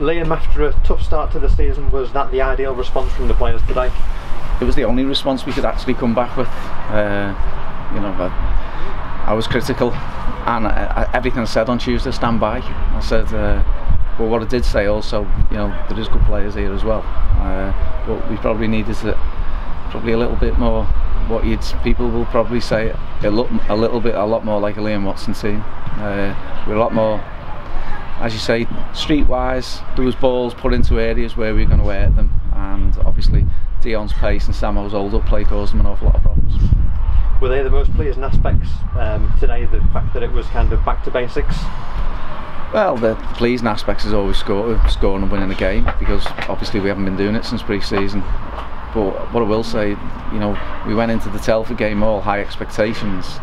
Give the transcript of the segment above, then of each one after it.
Liam, after a tough start to the season, was that the ideal response from the players today? It was the only response we could actually come back with. I was critical, and everything I said on Tuesday, stand by. I said, but what I did say also, there is good players here as well, but we probably needed probably a little bit more. What people will probably say a lot more like a Liam Watson team. We're a lot more, as you say, streetwise. There was balls put into areas where we were going to hurt them, and obviously Dion's pace and Samo's hold-up play caused them an awful lot of problems. Were they the most pleasing aspects today, the fact that it was kind of back to basics? Well, the pleasing aspects is always scoring and winning a game, because obviously we haven't been doing it since pre-season. But what I will say, we went into the Telford game all high expectations.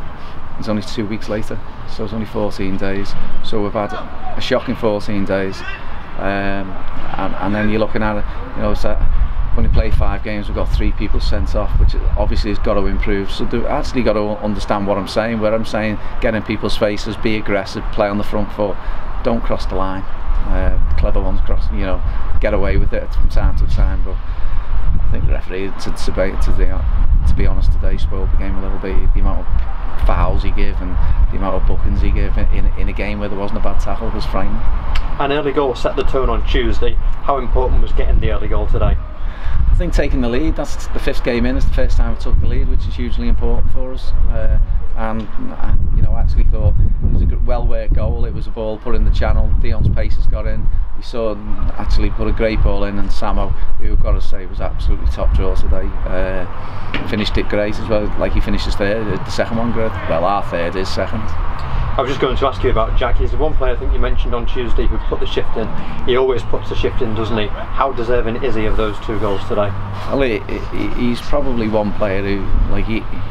It's only 2 weeks later, so it's only 14 days. So we've had a shocking 14 days, and then you're looking at it. It's when we played 5 games, we've got 3 people sent off, which obviously has got to improve. So they've actually got to understand what I'm saying. Where I'm saying, get in people's faces, be aggressive, play on the front foot, don't cross the line. Clever ones cross, get away with it from time to time. But I think the referee, to be honest, today spoiled the game a little bit. The amount of fouls he gave and the amount of bookings he gave in a game where there wasn't a bad tackle was frightening. An early goal set the tone on Tuesday. How important was getting the early goal today? I think taking the lead, that's the 5th game in, it's the first time we took the lead, which is hugely important for us. And I actually thought it was a well-worked goal. It was a ball put in the channel, Dion's paces got in. We saw him actually put a great ball in, and Samo, who I've got to say was absolutely top draw today, finished it great as well. Like he finished his third, the second one great. Well, our third is second. I was just going to ask you about Jack. He's the one player I think you mentioned on Tuesday who put the shift in. He always puts the shift in, doesn't he? How deserving is he of those 2 goals today? Well, he's probably one player who,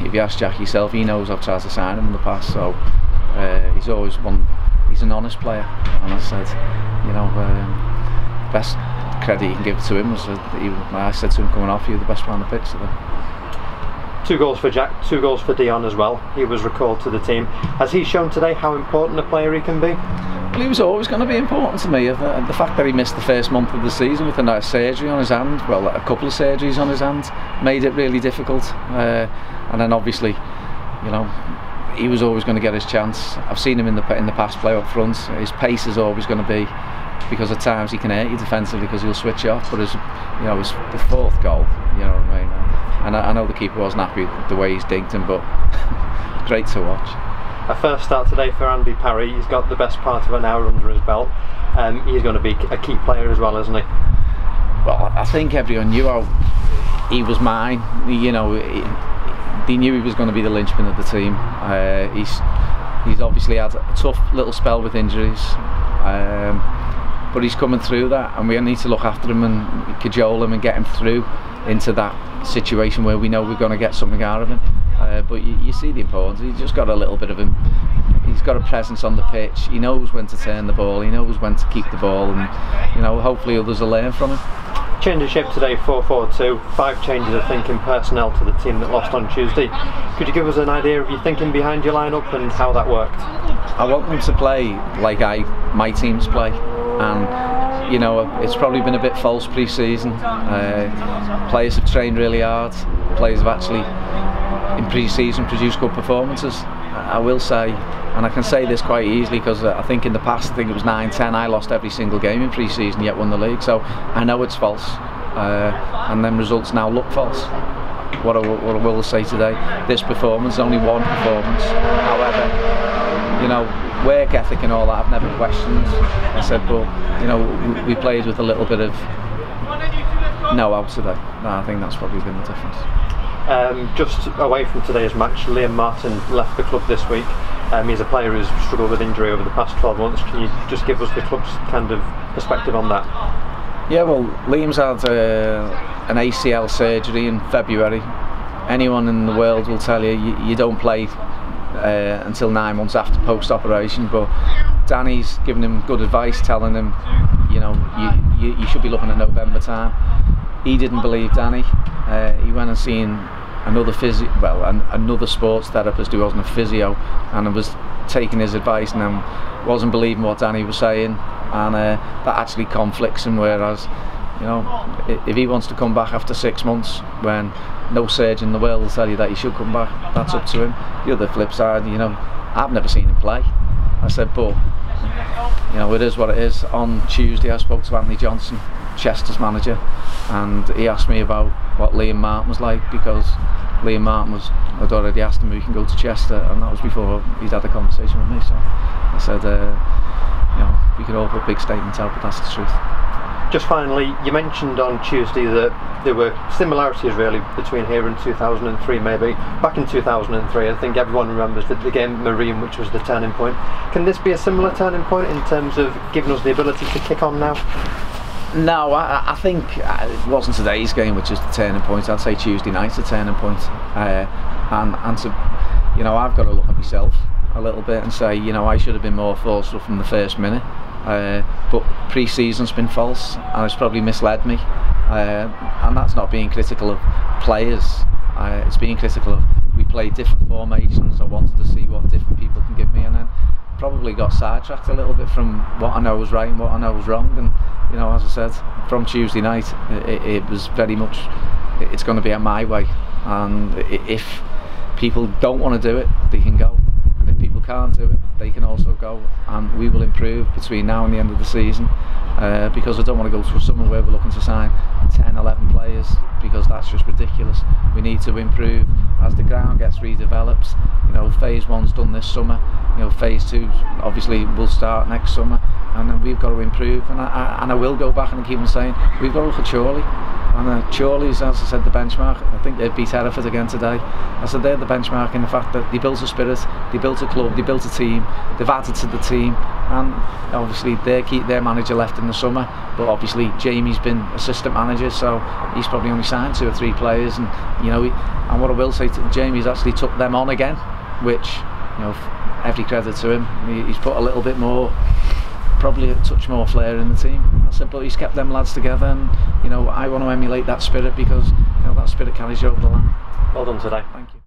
if you ask Jack yourself, he knows I've tried to sign him in the past. So he's always one. He's an honest player, and I said, best credit you can give to him was I said to him coming off, you're the best player on the pitch today. 2 goals for Jack, 2 goals for Dion as well. He was recalled to the team. Has he shown today how important a player he can be? Well, he was always going to be important to me. The fact that he missed the first month of the season with a surgery on his hand, well, a couple of surgeries on his hand, made it really difficult. And then obviously, he was always going to get his chance. I've seen him in the past play up front. His pace is always going to be, because at times he can hurt you defensively because he'll switch off. But his the 4th goal, you know what I mean. And I know the keeper wasn't happy with the way he's dinked him, but great to watch. A first start today for Andy Parry. He's got the best part of an hour under his belt. He's going to be a key player as well, isn't he? Well, I think everyone knew how he was mine. They knew he was going to be the linchpin of the team. He's obviously had a tough little spell with injuries, but he's coming through that, and we need to look after him and cajole him and get him through into that situation where we know we're going to get something out of him. But you see the importance. He's just got a little bit of him. He's got a presence on the pitch. He knows when to turn the ball. He knows when to keep the ball, and hopefully others will learn from him. Change of shape today, 4-4-2. 5 changes of thinking personnel to the team that lost on Tuesday. Could you give us an idea of your thinking behind your lineup and how that worked? I want them to play like my teams play, and it's probably been a bit false pre-season. Players have trained really hard. Players have actually in pre-season produced good performances. I will say, and I can say this quite easily because I think in the past, it was 9-10, I lost every single game in pre-season yet won the league, so I know it's false, and then results now look false. What I will say today, this performance is only one performance. However, work ethic and all that I've never questioned. I said, but we played with a little bit of know-how today. I think that's probably been the difference. Just away from today's match, Liam Martin left the club this week. He's a player who's struggled with injury over the past 12 months. Can you just give us the club's kind of perspective on that? Yeah, well, Liam's had an ACL surgery in February. Anyone in the world will tell you don't play until 9 months after post-operation, but Danny's given him good advice, telling him, you should be looking at November time. He didn't believe Danny. He went and seen another another sports therapist who wasn't a physio, and was taking his advice and then wasn't believing what Danny was saying. and that actually conflicts him. Whereas, you know, if he wants to come back after 6 months, when no surgeon in the world will tell you that he should come back, that's up to him. The other flip side, you know, I've never seen him play. I said, but you know, it is what it is. On Tuesday I spoke to Anthony Johnson, Chester's manager, and he asked me about what Liam Martin was like, because Liam Martin I'd already asked him if he can go to Chester, and that was before he'd had a conversation with me. So I said, you know, we could all put big statements out, but that's the truth. Just finally, you mentioned on Tuesday that there were similarities really between here and 2003 maybe. Back in 2003, I think everyone remembers the game at Marine, which was the turning point. Can this be a similar turning point in terms of giving us the ability to kick on now? No, I think it wasn't today's game which is the turning point. I'd say Tuesday night's the turning point. And to, you know, I've got to look at myself a little bit and say, you know, I should have been more forceful from the first minute. But pre-season's been false, and it's probably misled me, and that's not being critical of players, it's being critical of, we played different formations. I wanted to see what different people can give me, and then probably got sidetracked a little bit from what I know was right and what I know was wrong. And you know, as I said, from Tuesday night it was very much, it's going to be at my way, and if people don't want to do it, they can go. If people can't do it, they can also go, and we will improve between now and the end of the season, because I don't want to go to a summer where we're looking to sign 10, 11 players, because that's just ridiculous. We need to improve as the ground gets redeveloped. You know, phase one's done this summer, you know, phase two obviously will start next summer, and then we've got to improve. And I will go back and keep on saying, we've got to look at Chorley. And Chorley's, as I said, the benchmark. I think they beat Hereford again today. I said they're the benchmark in the fact that they built a spirit, they built a club, they built a team, they've added to the team, and obviously they keep their manager left in the summer, but obviously Jamie's been assistant manager, so he's probably only signed 2 or 3 players, and you know, and what I will say to Jamie's actually took them on again, which, you know, every credit to him. He's put a little bit more, probably a touch more flair in the team. I said, but he's kept them lads together, and you know, I want to emulate that spirit, because you know, that spirit carries you over the line. Well done today. Thank you.